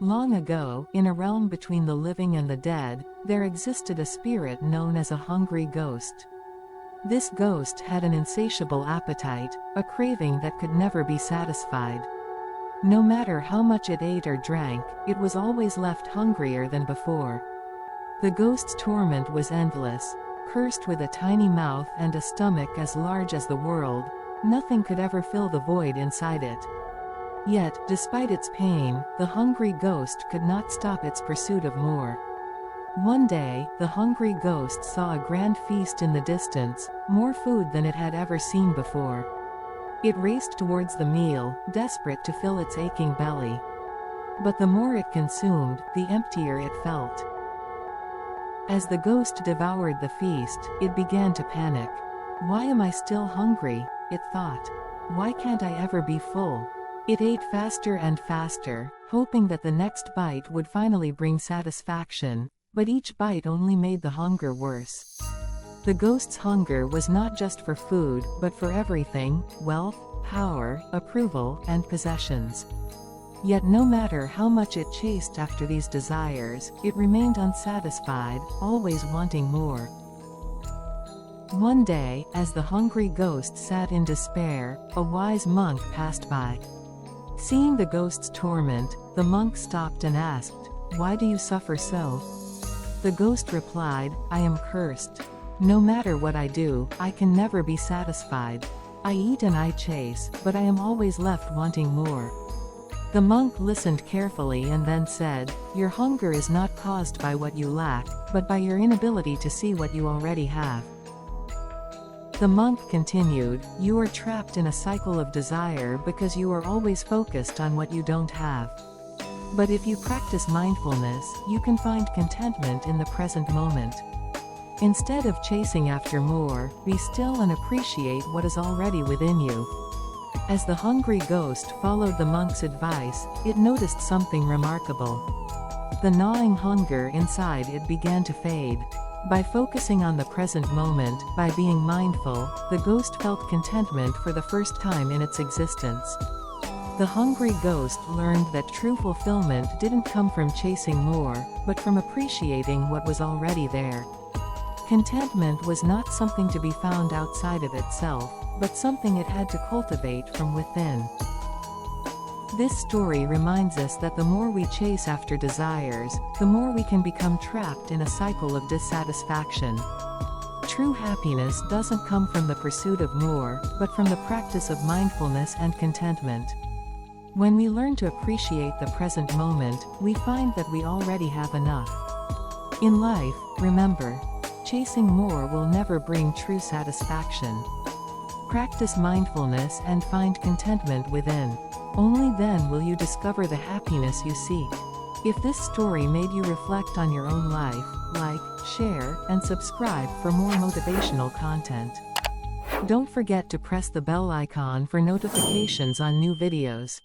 Long ago, in a realm between the living and the dead, there existed a spirit known as a hungry ghost. This ghost had an insatiable appetite, a craving that could never be satisfied. No matter how much it ate or drank, it was always left hungrier than before. The ghost's torment was endless. Cursed with a tiny mouth and a stomach as large as the world, nothing could ever fill the void inside it. Yet, despite its pain, the hungry ghost could not stop its pursuit of more. One day, the hungry ghost saw a grand feast in the distance, more food than it had ever seen before. It raced towards the meal, desperate to fill its aching belly. But the more it consumed, the emptier it felt. As the ghost devoured the feast, it began to panic. "Why am I still hungry?" it thought. "Why can't I ever be full?" It ate faster and faster, hoping that the next bite would finally bring satisfaction, but each bite only made the hunger worse. The ghost's hunger was not just for food, but for everything: wealth, power, approval, and possessions. Yet no matter how much it chased after these desires, it remained unsatisfied, always wanting more. One day, as the hungry ghost sat in despair, a wise monk passed by. Seeing the ghost's torment, the monk stopped and asked, "Why do you suffer so?" The ghost replied, "I am cursed. No matter what I do, I can never be satisfied. I eat and I chase, but I am always left wanting more." The monk listened carefully and then said, "Your hunger is not caused by what you lack, but by your inability to see what you already have." The monk continued, "You are trapped in a cycle of desire because you are always focused on what you don't have. But if you practice mindfulness, you can find contentment in the present moment. Instead of chasing after more, be still and appreciate what is already within you." As the hungry ghost followed the monk's advice, it noticed something remarkable. The gnawing hunger inside it began to fade. By focusing on the present moment, by being mindful, the ghost felt contentment for the first time in its existence. The hungry ghost learned that true fulfillment didn't come from chasing more, but from appreciating what was already there. Contentment was not something to be found outside of itself, but something it had to cultivate from within. This story reminds us that the more we chase after desires, the more we can become trapped in a cycle of dissatisfaction. True happiness doesn't come from the pursuit of more, but from the practice of mindfulness and contentment. When we learn to appreciate the present moment, we find that we already have enough. In life, remember, chasing more will never bring true satisfaction. Practice mindfulness and find contentment within. Only then will you discover the happiness you seek. If this story made you reflect on your own life, like, share, and subscribe for more motivational content. Don't forget to press the bell icon for notifications on new videos.